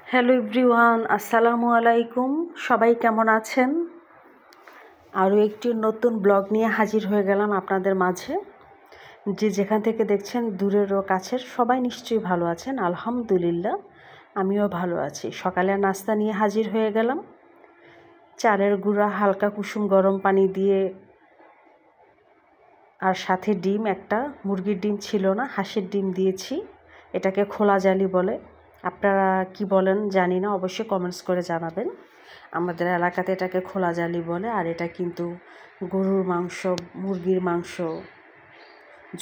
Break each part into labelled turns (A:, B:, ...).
A: Hello everyone, আসসালামু আলাইকুম। সবাই কেমন আছেন? আরও একটি নতুন ব্লগ নিয়ে হাজির হয়ে গেলাম আপনাদের মাঝে। যে যেখান থেকে দেখছেন, দূরের ও কাছের, সবাই নিশ্চয়ই ভালো আছেন। আলহামদুলিল্লাহ, আমিও ভালো আছি। সকালের নাস্তা নিয়ে হাজির হয়ে গেলাম। চালের গুঁড়া হালকা কুসুম গরম পানি দিয়ে, আর সাথে ডিম, একটা মুরগির ডিম ছিল না, হাঁসের ডিম দিয়েছি। এটাকে খোলা জালি বলে, আপনারা কি বলেন জানি না, অবশ্যই কমেন্টস করে জানাবেন। আমাদের এলাকাতে এটাকে খোলা জালি বলে। আর এটা কিন্তু গরুর মাংস, মুরগির মাংস,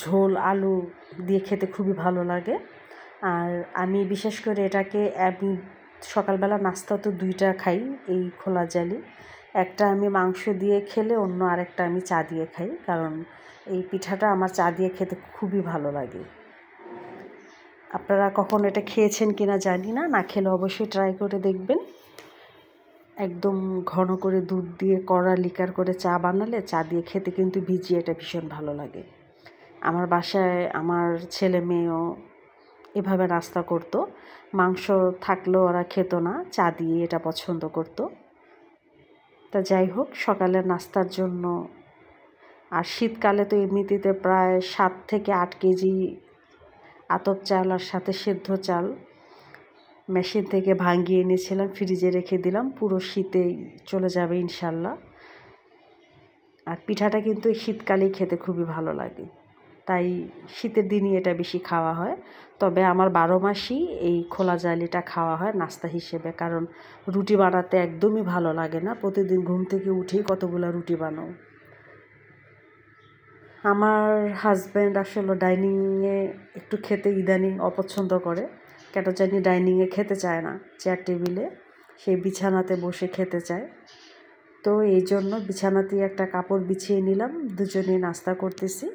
A: ঝোল আলু দিয়ে খেতে খুবই ভালো লাগে। আর আমি বিশেষ করে এটাকে সকালবেলা নাস্তা তো দুইটা খাই এই খোলা জালি। একটা আমি মাংস দিয়ে খেলে, অন্য আরেকটা আমি চা দিয়ে খাই, কারণ এই পিঠাটা আমার চা দিয়ে খেতে খুবই ভালো লাগে। আপনারা কখন এটা খেয়েছেন কিনা জানি না, না খেলে অবশ্যই ট্রাই করে দেখবেন। একদম ঘন করে দুধ দিয়ে কড়া লিকার করে চা বানালে, চা দিয়ে খেতে কিন্তু ভিজিয়ে এটা ভীষণ ভালো লাগে। আমার বাসায় আমার ছেলে মেয়েও এভাবে নাস্তা করতো। মাংস থাকলেও ওরা খেত না, চা দিয়ে এটা পছন্দ করতো। তা যাই হোক, সকালের নাস্তার জন্য। আর শীতকালে তো এমনিতে প্রায় 7 থেকে 8 কেজি আতপ চাল আর সাথে সেদ্ধ চাল মেশিন থেকে ভাঙিয়ে এনেছিলাম, ফ্রিজে রেখে দিলাম, পুরো শীতেই চলে যাবে ইনশাল্লাহ। আর পিঠাটা কিন্তু শীতকালেই খেতে খুবই ভালো লাগে, তাই শীতের দিনই এটা বেশি খাওয়া হয়। তবে আমার 12 মাসই এই খোলা জালিটা খাওয়া হয় নাস্তা হিসেবে, কারণ রুটি বানাতে একদমই ভালো লাগে না। প্রতিদিন ঘুম থেকে উঠেই কতগুলো রুটি বানাও। আমার হাজব্যান্ড আসলে ডাইনিংয়ে একটু খেতে ইদানিং অপছন্দ করে, কেন জানি ডাইনিংয়ে খেতে চায় না, চেয়ার টেবিলে সেই বিছানাতে বসে খেতে চায়। তো এই জন্য বিছানাতেই একটা কাপড় বিছিয়ে নিলাম, দুজনে নাস্তা করতেছি।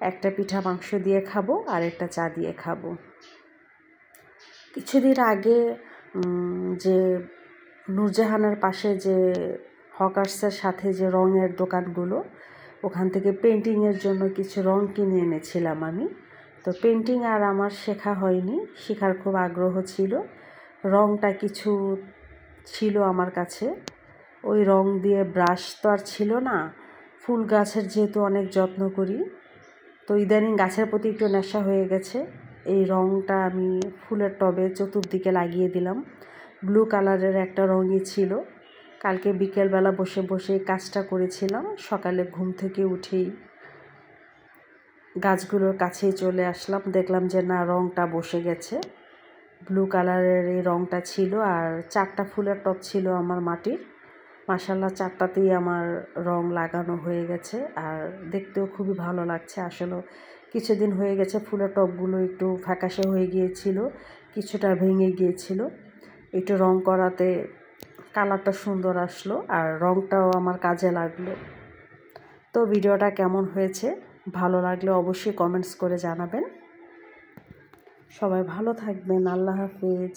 A: একটা পিঠা মাংস দিয়ে খাবো, আর একটা চা দিয়ে খাবো। কিছুদিন আগে যে নূরজাহানের পাশে যে হকার্সের সাথে যে রঙের দোকানগুলো, ওখান থেকে পেন্টিংয়ের জন্য কিছু রং কিনে এনেছিলাম আমি। তো পেন্টিং আর আমার শেখা হয়নি, শেখার খুব আগ্রহ ছিল। রংটা কিছু ছিল আমার কাছে, ওই রং দিয়ে ব্রাশ তো আর ছিল না। ফুল গাছের যেহেতু অনেক যত্ন করি, তো ইদানিং গাছের প্রতি একটু নেশা হয়ে গেছে। এই রংটা আমি ফুলের টবে চতুর্দিকে লাগিয়ে দিলাম। ব্লু কালারের একটা রঙই ছিল। কালকে বিকেলবেলা বসে বসে কাজটা করেছিলাম। সকালে ঘুম থেকে উঠেই গাছগুলোর কাছেই চলে আসলাম, দেখলাম যে না, রংটা বসে গেছে। ব্লু কালারের এই রংটা ছিল, আর 4টা ফুলের টব ছিল আমার মাটির। মাশাআল্লাহ, 4টাতেই আমার রং লাগানো হয়ে গেছে, আর দেখতেও খুবই ভালো লাগছে। আসলে কিছুদিন হয়ে গেছে ফুলের টবগুলো একটু ফ্যাকাশে হয়ে গিয়েছিল, কিছুটা ভেঙে গিয়েছিল। একটু রং করাতে কালারটা সুন্দর আসলো, আর রংটাও আমার কাজে লাগলো। তো ভিডিওটা কেমন হয়েছে, ভালো লাগলে অবশ্যই কমেন্টস করে জানাবেন। সবাই ভালো থাকবেন। আল্লাহ হাফেজ।